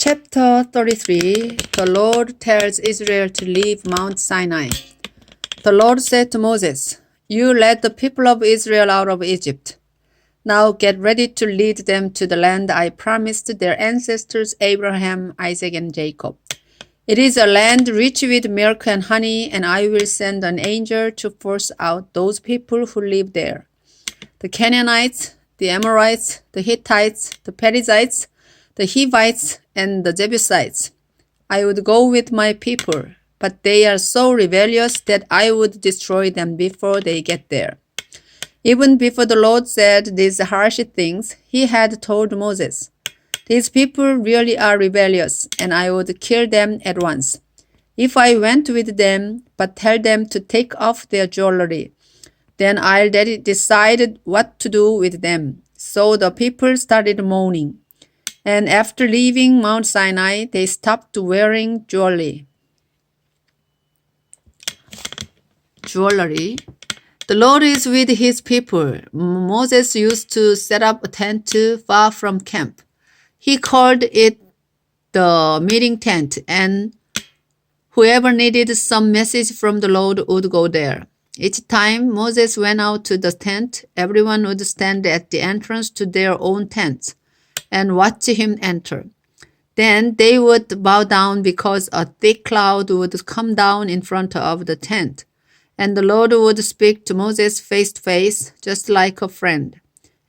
Chapter 33. The Lord tells Israel to leave Mount Sinai. The Lord said to Moses, "You led the people of Israel out of Egypt. Now get ready to lead them to the land I promised their ancestors Abraham, Isaac, and Jacob. It is a land rich with milk and honey, and I will send an angel to force out those people who live there. The Canaanites, the Amorites, the Hittites, the Perizzites, the Hivites, and the Jebusites. I would go with my people, but they are so rebellious that I would destroy them before they get there." Even before the Lord said these harsh things, he had told Moses, "These people really are rebellious, and I would kill them at once. If I went with them, but tell them to take off their jewelry, then I'll decide what to do with them." So the people started mourning. And after leaving Mount Sinai, they stopped wearing jewelry. The Lord is with his people. Moses used to set up a tent far from camp. He called it the meeting tent, and whoever needed some message from the Lord would go there. Each time Moses went out to the tent, everyone would stand at the entrance to their own tents and watch him enter. Then they would bow down because a thick cloud would come down in front of the tent, and the Lord would speak to Moses face to face, just like a friend.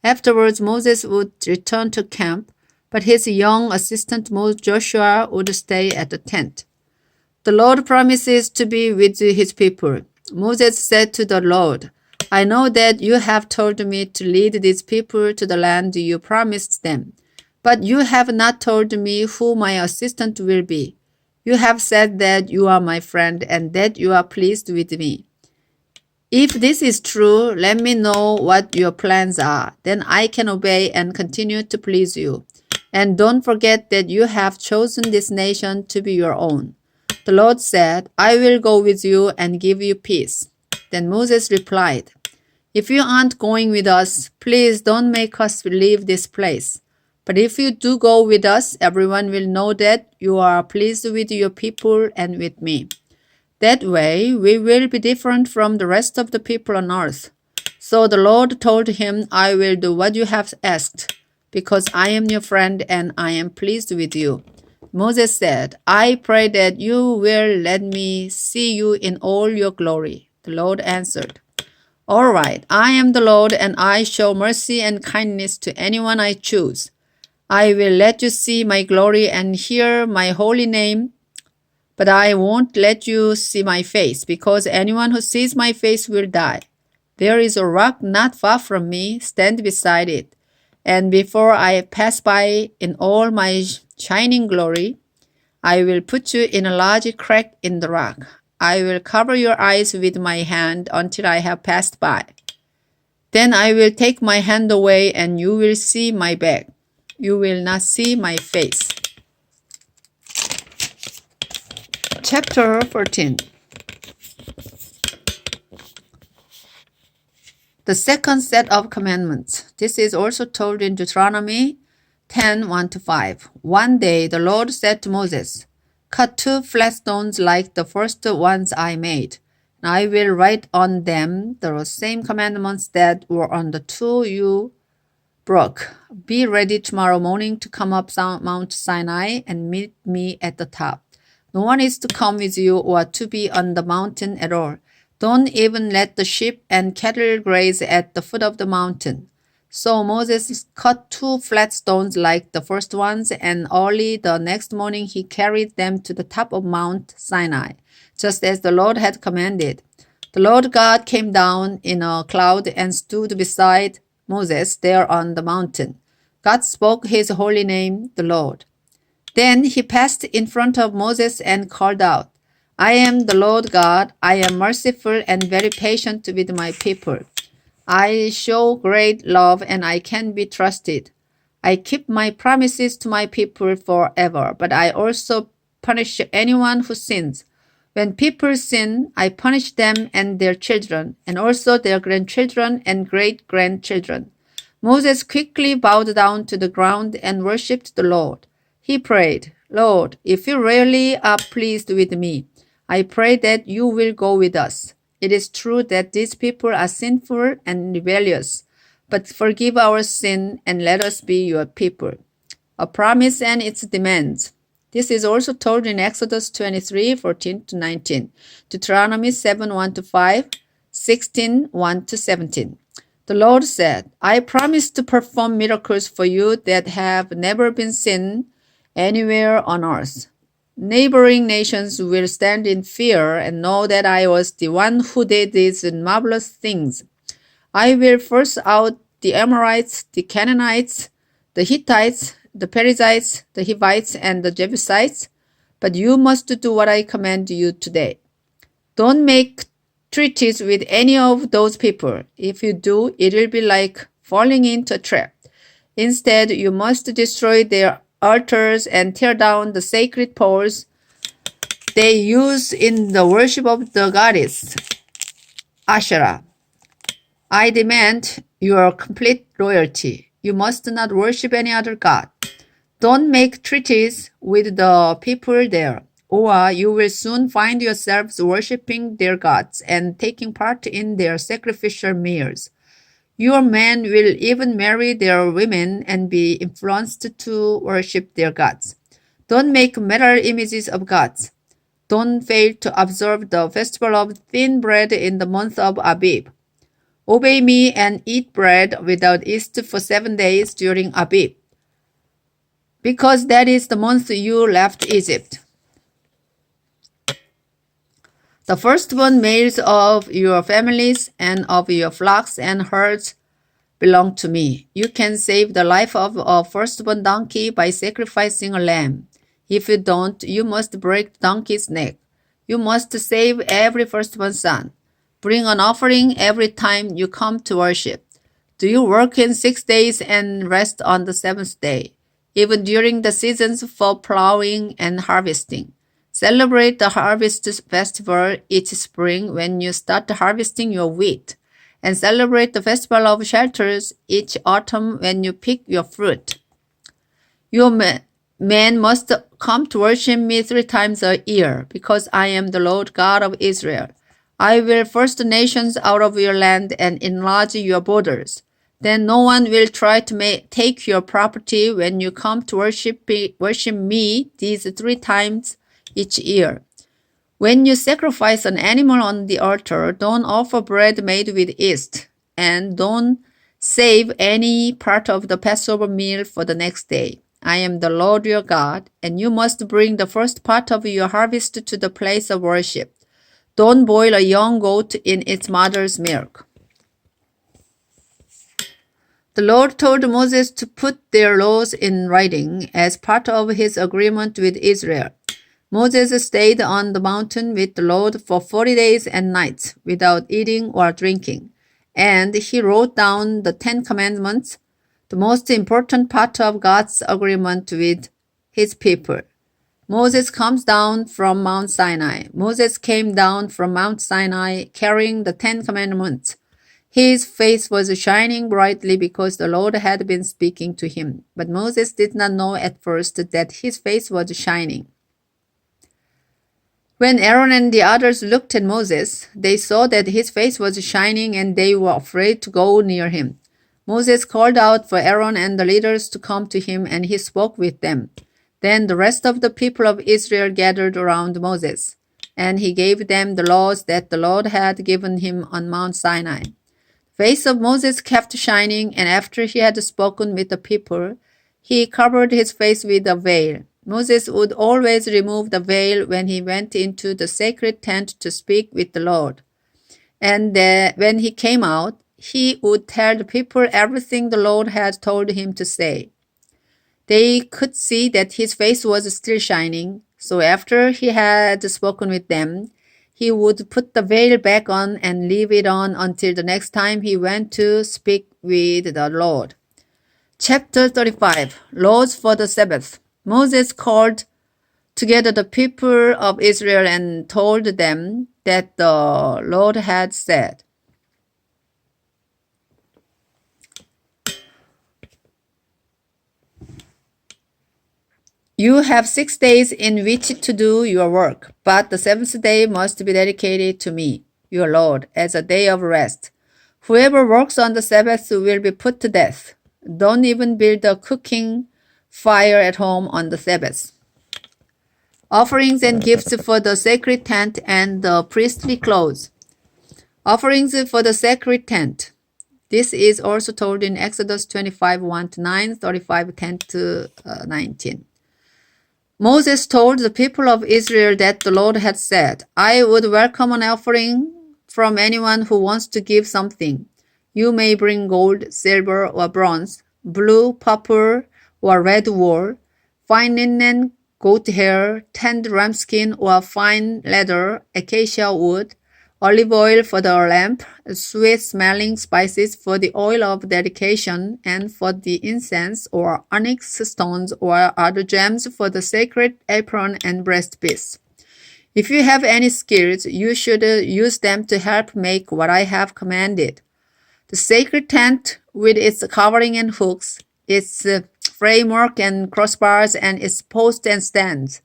Afterwards, Moses would return to camp, but his young assistant Joshua would stay at the tent. The Lord promises to be with his people. Moses said to the Lord, "I know that you have told me to lead these people to the land you promised them, but you have not told me who my assistant will be. You have said that you are my friend and that you are pleased with me. If this is true, let me know what your plans are. Then I can obey and continue to please you. And don't forget that you have chosen this nation to be your own." The Lord said, "I will go with you and give you peace." Then Moses replied, "If you aren't going with us, please don't make us leave this place. But if you do go with us, everyone will know that you are pleased with your people and with me. That way, we will be different from the rest of the people on earth." So the Lord told him, "I will do what you have asked, because I am your friend and I am pleased with you." Moses said, "I pray that you will let me see you in all your glory." The Lord answered, "All right, I am the Lord, and I show mercy and kindness to anyone I choose. I will let you see my glory and hear my holy name, but I won't let you see my face, because anyone who sees my face will die. There is a rock not far from me. Stand beside it. And before I pass by in all my shining glory, I will put you in a large crack in the rock. I will cover your eyes with my hand until I have passed by. Then I will take my hand away and you will see my back. You will not see my face." Chapter 14. The second set of commandments. This is also told in Deuteronomy 10:1-5. One day the Lord said to Moses, "Cut 2 flat stones like the first ones I made, and I will write on them the same commandments that were on the 2 you broke. Be ready tomorrow morning to come up Mount Sinai and meet me at the top. No one is to come with you or to be on the mountain at all. Don't even let the sheep and cattle graze at the foot of the mountain." So Moses cut 2 flat stones like the first ones, and early the next morning he carried them to the top of Mount Sinai, just as the Lord had commanded. The Lord God came down in a cloud and stood beside Moses there on the mountain. God spoke his holy name, the Lord. Then he passed in front of Moses and called out, "I am the Lord God. I am merciful and very patient with my people. I show great love and I can be trusted. I keep my promises to my people forever, but I also punish anyone who sins. When people sin, I punish them and their children, and also their grandchildren and great-grandchildren." Moses quickly bowed down to the ground and worshipped the Lord. He prayed, Lord, if you really are pleased with me, I pray that you will go with us. It is true that these people are sinful and rebellious, but forgive our sin and let us be your people. A promise and its demands. This is also told in Exodus 23:14-19, Deuteronomy 7:1-5, 16:1-17. The Lord said, I promise to perform miracles for you that have never been seen anywhere on earth. Neighboring nations will stand in fear and know that I was the one who did these marvelous things. I will force out the Amorites, the Canaanites, the Hittites, the Perizzites, the Hivites, and the Jebusites, but you must do what I command you today. Don't make treaties with any of those people. If you do, it will be like falling into a trap. Instead, you must destroy their altars and tear down the sacred poles they use in the worship of the goddess Asherah. I demand your complete loyalty. You must not worship any other god. Don't make treaties with the people there, or you will soon find yourselves worshiping their gods and taking part in their sacrificial meals. Your men will even marry their women and be influenced to worship their gods. Don't make metal images of gods. Don't fail to observe the festival of thin bread in the month of Abib. Obey me and eat bread without yeast for 7 days during Abib, because that is the month you left Egypt. The firstborn males of your families and of your flocks and herds belong to me. You can save the life of a firstborn donkey by sacrificing a lamb. If you don't, you must break the donkey's neck. You must save every firstborn son. Bring an offering every time you come to worship. Do you work in 6 days and rest on the seventh day, even during the seasons for plowing and harvesting? Celebrate the harvest festival each spring when you start harvesting your wheat, and celebrate the festival of shelters each autumn when you pick your fruit. Your men must come to worship me 3 times a year, because I am the Lord God of Israel. I will force the nations out of your land and enlarge your borders. Then no one will try to take your property when you come to worship me these 3 times each year. When you sacrifice an animal on the altar, don't offer bread made with yeast, and don't save any part of the Passover meal for the next day. I am the Lord your God, and you must bring the first part of your harvest to the place of worship. Don't boil a young goat in its mother's milk. The Lord told Moses to put their laws in writing as part of his agreement with Israel. Moses stayed on the mountain with the Lord for 40 days and nights without eating or drinking, and he wrote down the 10 Commandments, the most important part of God's agreement with his people. Moses comes down from Mount Sinai. Moses came down from Mount Sinai carrying the 10 Commandments. His face was shining brightly because the Lord had been speaking to him, but Moses did not know at first that his face was shining. When Aaron and the others looked at Moses, they saw that his face was shining and they were afraid to go near him. Moses called out for Aaron and the leaders to come to him, and he spoke with them. Then the rest of the people of Israel gathered around Moses, and he gave them the laws that the Lord had given him on Mount Sinai. The face of Moses kept shining, and after he had spoken with the people, he covered his face with a veil. Moses would always remove the veil when he went into the sacred tent to speak with the Lord. And when he came out, he would tell the people everything the Lord had told him to say. They could see that his face was still shining, so after he had spoken with them, he would put the veil back on and leave it on until the next time he went to speak with the Lord. Chapter 35, Laws for the Sabbath. Moses called together the people of Israel and told them that the Lord had said, You have 6 days in which to do your work, but the seventh day must be dedicated to me, your Lord, as a day of rest. Whoever works on the Sabbath will be put to death. Don't even build a cooking fire at home on the Sabbath. Offerings and gifts for the sacred tent and the priestly clothes. Offerings for the sacred tent. This is also told in Exodus 25, 1-9, 35, 10-19. Moses told the people of Israel that the Lord had said, I would welcome an offering from anyone who wants to give something. You may bring gold, silver, or bronze, blue, purple, or red wool, fine linen, goat hair, tanned ram skin, or fine leather, acacia wood, olive oil for the lamp, sweet-smelling spices for the oil of dedication, and for the incense, or onyx stones or other gems for the sacred apron and breastpiece. If you have any skills, you should use them to help make what I have commanded. The sacred tent with its covering and hooks, its framework and crossbars, and its posts and stands.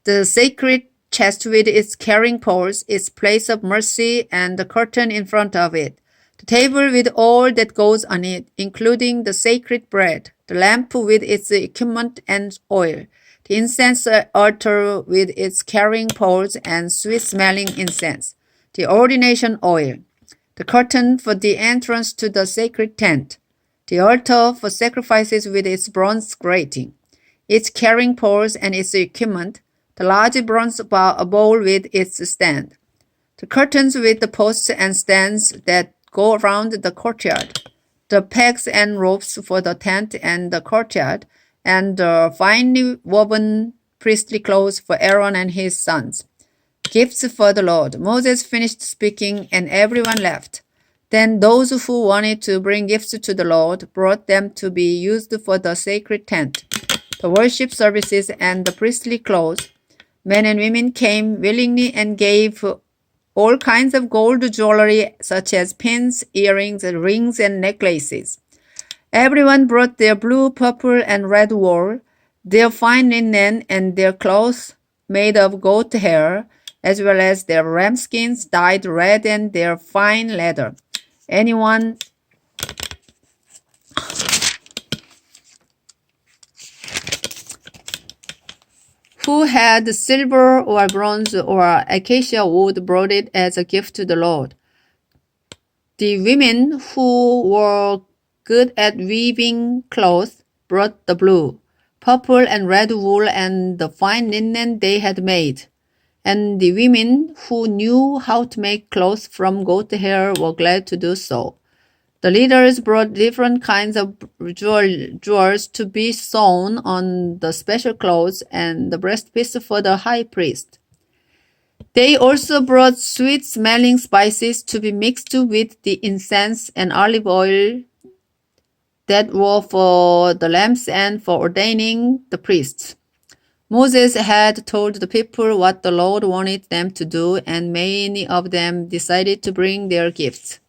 The sacred chest with its carrying poles, its place of mercy, and the curtain in front of it. The table with all that goes on it, including the sacred bread. The lamp with its equipment and oil. The incense altar with its carrying poles and sweet-smelling incense. The ordination oil. The curtain for the entrance to the sacred tent. The altar for sacrifices with its bronze grating. Its carrying poles and its equipment. The large bronze bowl with its stand. The curtains with the posts and stands that go around the courtyard. The pegs and ropes for the tent and the courtyard, and the finely woven priestly clothes for Aaron and his sons. Gifts for the Lord. Moses finished speaking, and everyone left. Then those who wanted to bring gifts to the Lord brought them to be used for the sacred tent, the worship services, and the priestly clothes. Men and women came willingly and gave all kinds of gold jewelry, such as pins, earrings, rings, and necklaces. Everyone brought their blue, purple, and red wool, their fine linen, and their clothes made of goat hair, as well as their ram skins dyed red and their fine leather. Anyone who had silver or bronze or acacia wood brought it as a gift to the Lord. The women who were good at weaving cloth brought the blue, purple, and red wool and the fine linen they had made. And the women who knew how to make clothes from goat hair were glad to do so. The leaders brought different kinds of jewels to be sewn on the special clothes and the breastpiece for the high priest. They also brought sweet-smelling spices to be mixed with the incense and olive oil that were for the lamps and for ordaining the priests. Moses had told the people what the Lord wanted them to do, and many of them decided to bring their gifts.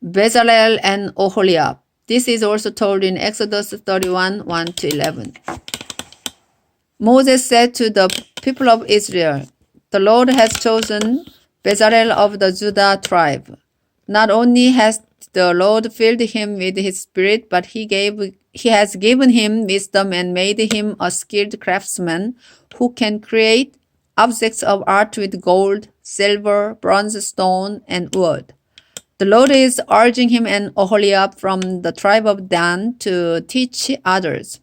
Bezalel and Oholiab. This is also told in Exodus 31, 1-11. Moses said to the people of Israel, the Lord has chosen Bezalel of the Judah tribe. Not only has the Lord filled him with his spirit, but he has given him wisdom and made him a skilled craftsman who can create objects of art with gold, silver, bronze, stone, and wood. The Lord is urging him and Oholiab from the tribe of Dan to teach others.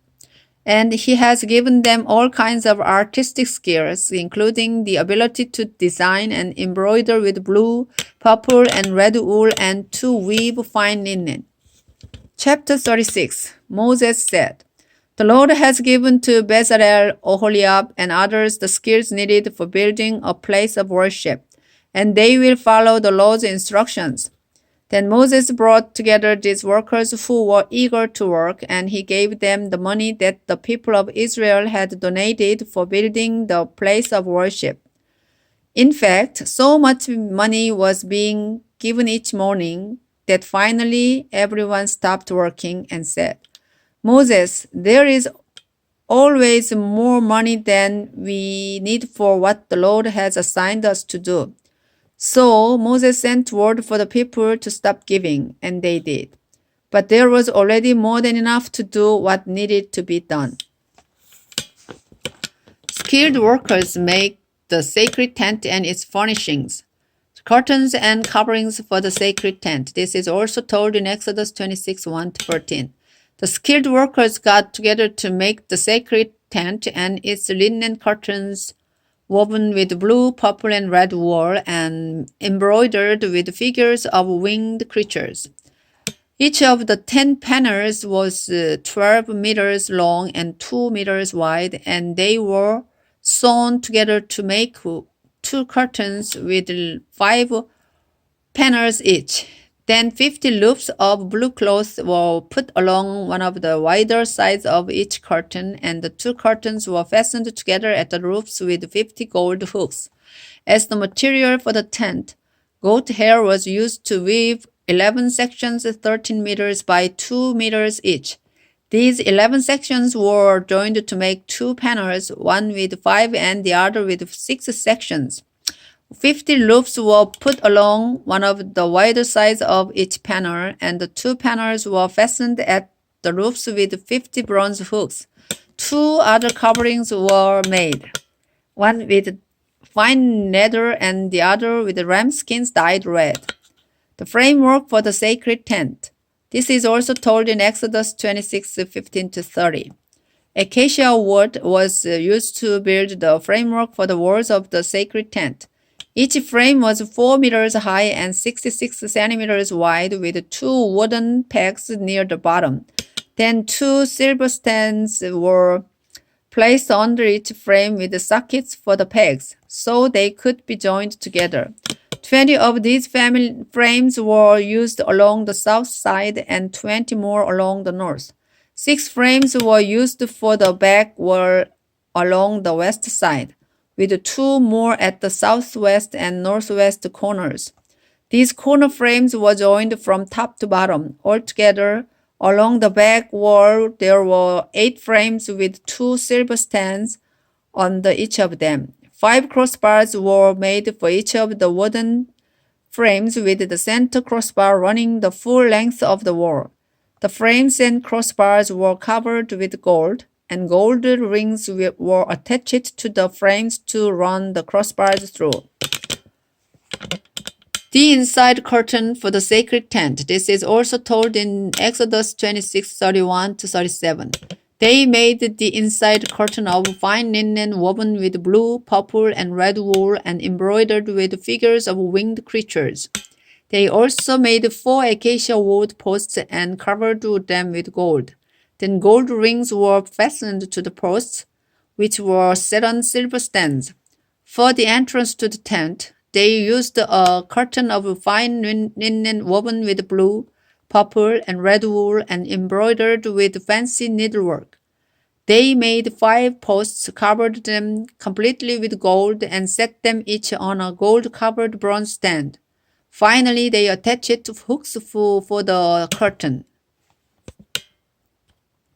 And he has given them all kinds of artistic skills, including the ability to design and embroider with blue, purple, and red wool and to weave fine linen. Chapter 36. Moses said, the Lord has given to Bezalel, Oholiab, and others the skills needed for building a place of worship, and they will follow the Lord's instructions. Then Moses brought together these workers who were eager to work, and he gave them the money that the people of Israel had donated for building the place of worship. In fact, so much money was being given each morning that finally everyone stopped working and said, Moses, there is always more money than we need for what the Lord has assigned us to do. So Moses sent word for the people to stop giving, and they did. But there was already more than enough to do what needed to be done. Skilled workers make the sacred tent and its furnishings, curtains and coverings for the sacred tent. This is also told in Exodus 26, 1-14. The skilled workers got together to make the sacred tent and its linen curtains woven with blue, purple, and red wool and embroidered with figures of winged creatures. Each of the 10 panels was 12 meters long and 2 meters wide, and they were sewn together to make 2 curtains with 5 panels each. Then 50 loops of blue cloth were put along one of the wider sides of each curtain, and the 2 curtains were fastened together at the roofs with 50 gold hooks. As the material for the tent, goat hair was used to weave 11 sections 13 meters by 2 meters each. These 11 sections were joined to make 2 panels, one with 5 and the other with 6 sections. 50 loops were put along one of the wider sides of each panel, and the 2 panels were fastened at the roofs with 50 bronze hooks. 2 other coverings were made, one with fine leather and the other with ram skins dyed red. The framework for the sacred tent. This is also told in Exodus 26, 15-30. Acacia wood was used to build the framework for the walls of the sacred tent. Each frame was 4 meters high and 66 centimeters wide with 2 wooden pegs near the bottom. Then 2 silver stands were placed under each frame with sockets for the pegs, so they could be joined together. 20 of these frames were used along the south side and 20 more along the north. 6 frames were used for the back wall along the west side, with 2 more at the southwest and northwest corners. These corner frames were joined from top to bottom. Altogether, along the back wall, there were 8 frames with 2 silver stands on each of them. 5 crossbars were made for each of the wooden frames, with the center crossbar running the full length of the wall. The frames and crossbars were covered with gold, and gold rings were attached to the frames to run the crossbars through. The inside curtain for the sacred tent. This is also told in Exodus 26, 31-37. They made the inside curtain of fine linen woven with blue, purple, and red wool and embroidered with figures of winged creatures. They also made 4 acacia wood posts and covered them with gold. Then gold rings were fastened to the posts, which were set on silver stands. For the entrance to the tent, they used a curtain of fine linen woven with blue, purple, and red wool and embroidered with fancy needlework. They made 5 posts, covered them completely with gold, and set them each on a gold-covered bronze stand. Finally, they attached hooks for the curtain.